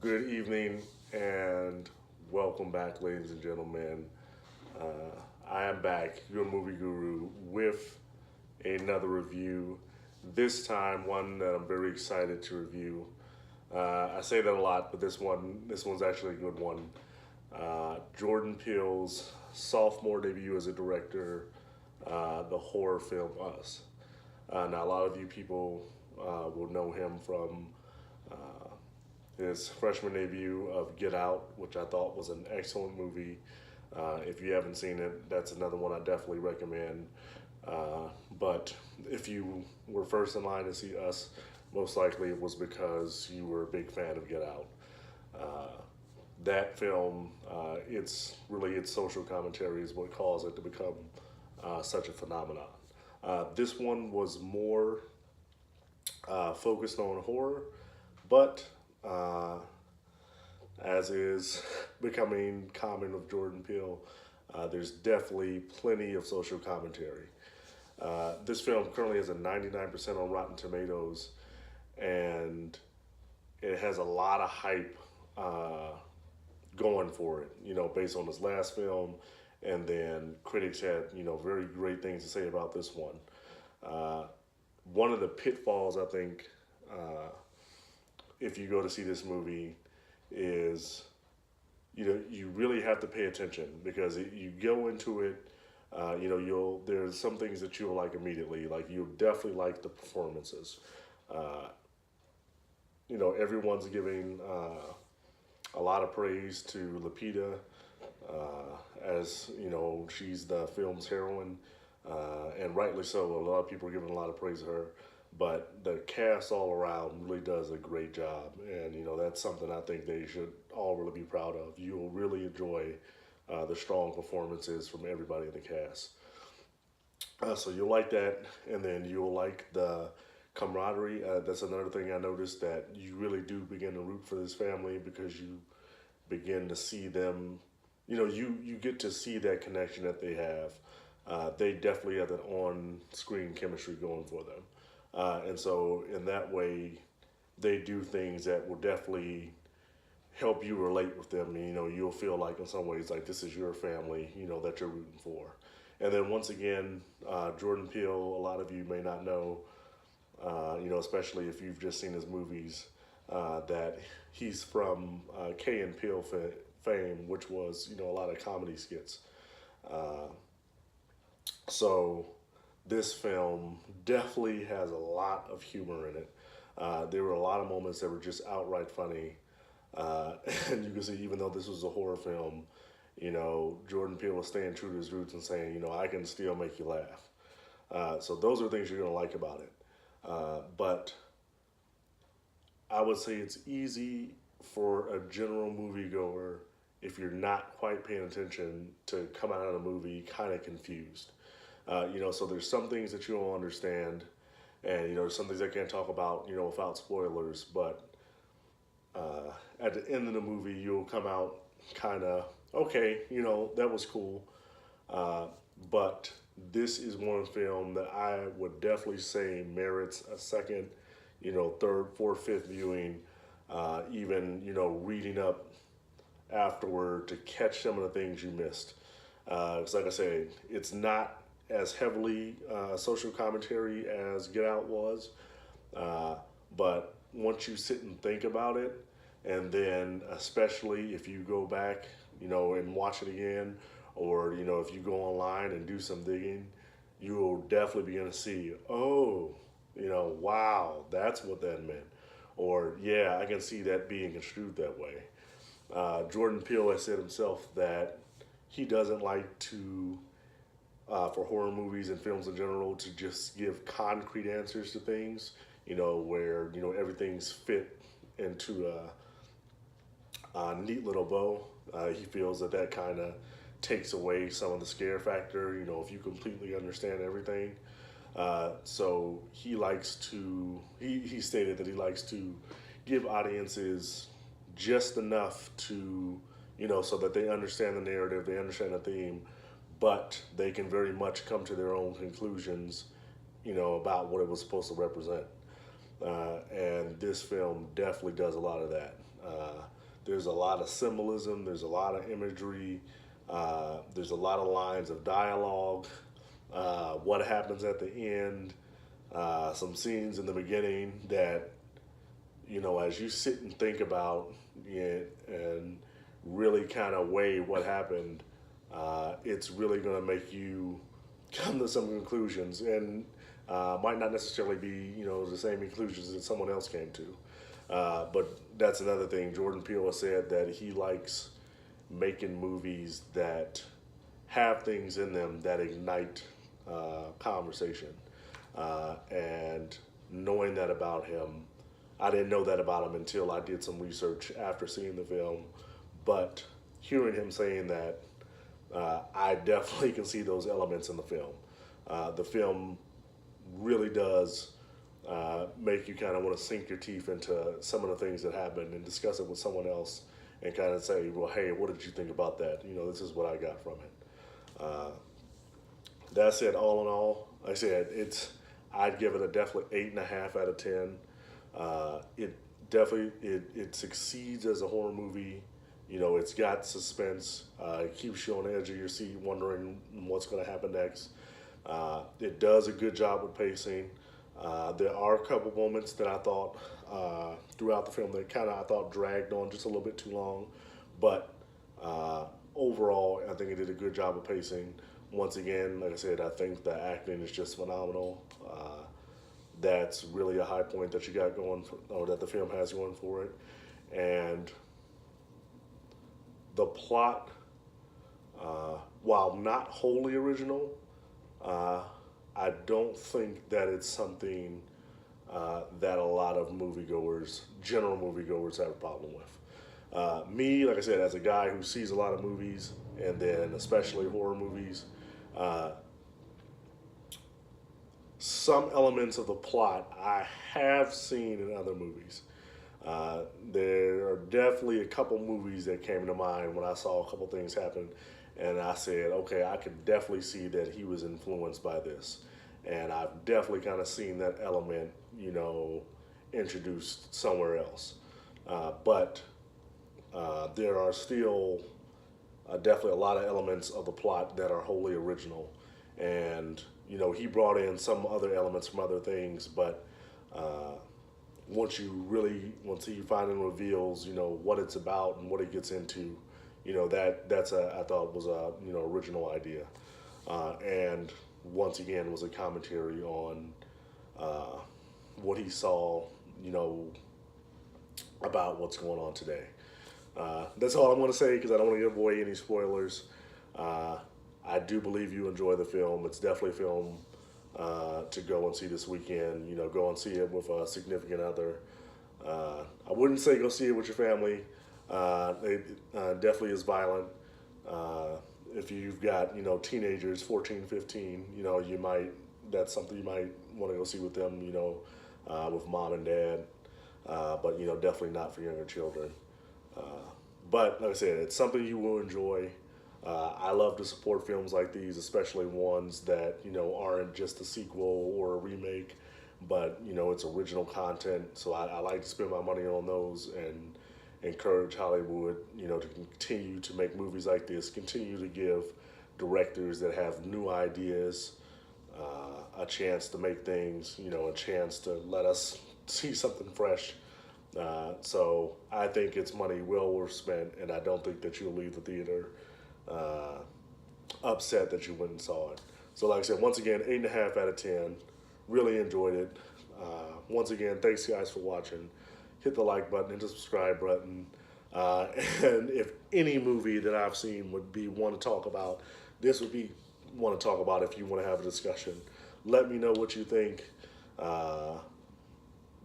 Good evening and welcome back, ladies and gentlemen. I am back, your movie guru, with another review. This time, one that I'm very excited to review. I say that a lot, but this one's actually a good one. Jordan Peele's sophomore debut as a director, the horror film Us. Now, a lot of you people will know him from his freshman debut of Get Out, which I thought was an excellent movie. If you haven't seen it, that's another one I definitely recommend. But if you were first in line to see Us, most likely it was because you were a big fan of Get Out. That film, it's really its social commentary is what caused it to become such a phenomenon. This one was more focused on horror, but as is becoming common with Jordan Peele, there's definitely plenty of social commentary. This film currently has a 99% on Rotten Tomatoes, and it has a lot of hype going for it, based on his last film. And then critics had, very great things to say about this one. One of the pitfalls, I think, if you go to see this movie is, you really have to pay attention because you go into it, there's some things that you'll like immediately. Like you'll definitely like the performances. Everyone's giving a lot of praise to Lupita, as she's the film's heroine, and rightly so. A lot of people are giving a lot of praise to her, but the cast all around really does a great job, and that's something I think they should all really be proud of. You will really enjoy the strong performances from everybody in the cast. So you'll like that, and then you'll like the camaraderie. That's another thing I noticed, that you really do begin to root for this family because you begin to see them. You get to see that connection that they have. They definitely have that on-screen chemistry going for them. And so in that way, they do things that will definitely help you relate with them. You'll feel like in some ways like this is your family, that you're rooting for. And then once again, Jordan Peele, a lot of you may not know, especially if you've just seen his movies, that he's from Key and Peele fame, which was, a lot of comedy skits. So this film definitely has a lot of humor in it. There were a lot of moments that were just outright funny. And you can see, even though this was a horror film, Jordan Peele was staying true to his roots and saying, I can still make you laugh. So those are things you're going to like about it. But I would say it's easy for a general moviegoer, if you're not quite paying attention, to come out of the movie kind of confused. So there's some things that you don't understand, and some things I can't talk about, without spoilers. But at the end of the movie, you'll come out kind of okay, that was cool. But this is one film that I would definitely say merits a second, third, fourth, fifth viewing. Even reading up afterward to catch some of the things you missed. Because like I said, it's not as heavily social commentary as Get Out was, but once you sit and think about it, and then especially if you go back, and watch it again, or if you go online and do some digging, you will definitely begin to see, oh, wow, that's what that meant, or yeah, I can see that being construed that way. Jordan Peele has said himself that he doesn't like to, for horror movies and films in general, to just give concrete answers to things, where, everything's fit into a neat little bow. He feels that kind of takes away some of the scare factor, if you completely understand everything. So he likes to, he stated that he likes to give audiences just enough to, so that they understand the narrative, they understand the theme, but they can very much come to their own conclusions, about what it was supposed to represent. And this film definitely does a lot of that. There's a lot of symbolism. There's a lot of imagery. There's a lot of lines of dialogue. What happens at the end? Some scenes in the beginning that, as you sit and think about it and really kind of weigh what happened, it's really going to make you come to some conclusions, and might not necessarily be, the same conclusions that someone else came to. But that's another thing. Jordan Peele has said that he likes making movies that have things in them that ignite conversation. And knowing that about him, I didn't know that about him until I did some research after seeing the film. But hearing him saying that, I definitely can see those elements in the film. The film really does make you kind of want to sink your teeth into some of the things that happened and discuss it with someone else and kind of say, well, hey, what did you think about that? This is what I got from it. That said, all in all, like I said, I'd give it a definitely 8.5 out of 10. It definitely it succeeds as a horror movie. It's got suspense. It keeps you on the edge of your seat, wondering what's going to happen next. It does a good job with pacing. There are a couple moments that I thought throughout the film that I thought dragged on just a little bit too long, but overall, I think it did a good job of pacing. Once again, like I said, I think the acting is just phenomenal. That's really a high point that you got going, or that the film has going for it. And the plot, while not wholly original, I don't think that it's something that a lot of general moviegoers, have a problem with. Me, like I said, as a guy who sees a lot of movies, and then especially horror movies, some elements of the plot I have seen in other movies. There are definitely a couple movies that came to mind when I saw a couple things happen, and I said, okay, I could definitely see that he was influenced by this. And I've definitely kind of seen that element, introduced somewhere else. But there are still definitely a lot of elements of the plot that are wholly original. And, he brought in some other elements from other things, but once he finally reveals, what it's about and what it gets into, I thought was a, original idea. And once again was a commentary on what he saw, about what's going on today. That's all I'm going to say, because I don't want to give away any spoilers. I do believe you enjoy the film. It's definitely a film to go and see this weekend. Go and see it with a significant other. I wouldn't say go see it with your family. It definitely is violent. If you've got, teenagers, 14, 15, that's something you might want to go see with them, with mom and dad. But, definitely not for younger children. But like I said, it's something you will enjoy. I love to support films like these, especially ones that, aren't just a sequel or a remake, but, it's original content. So I like to spend my money on those and encourage Hollywood, to continue to make movies like this, continue to give directors that have new ideas a chance to make things, a chance to let us see something fresh. So I think it's money well worth spent, and I don't think that you'll leave the theater upset that you went and saw it. So like I said, once again, 8.5 out of 10. Really enjoyed it. Once again, thanks guys for watching. Hit the like button, hit the subscribe button. And if any movie that I've seen would be one to talk about, this would be one to talk about if you want to have a discussion. Let me know what you think,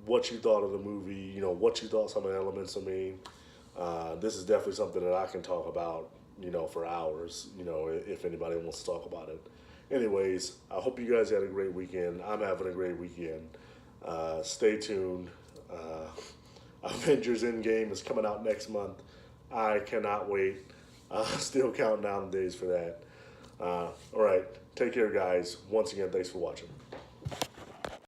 what you thought of the movie, what you thought some of the elements of me. This is definitely something that I can talk about, for hours, if anybody wants to talk about it. Anyways, I hope you guys had a great weekend. I'm having a great weekend. Stay tuned. Avengers Endgame is coming out next month. I cannot wait. Still counting down the days for that. All right. Take care, guys. Once again, thanks for watching.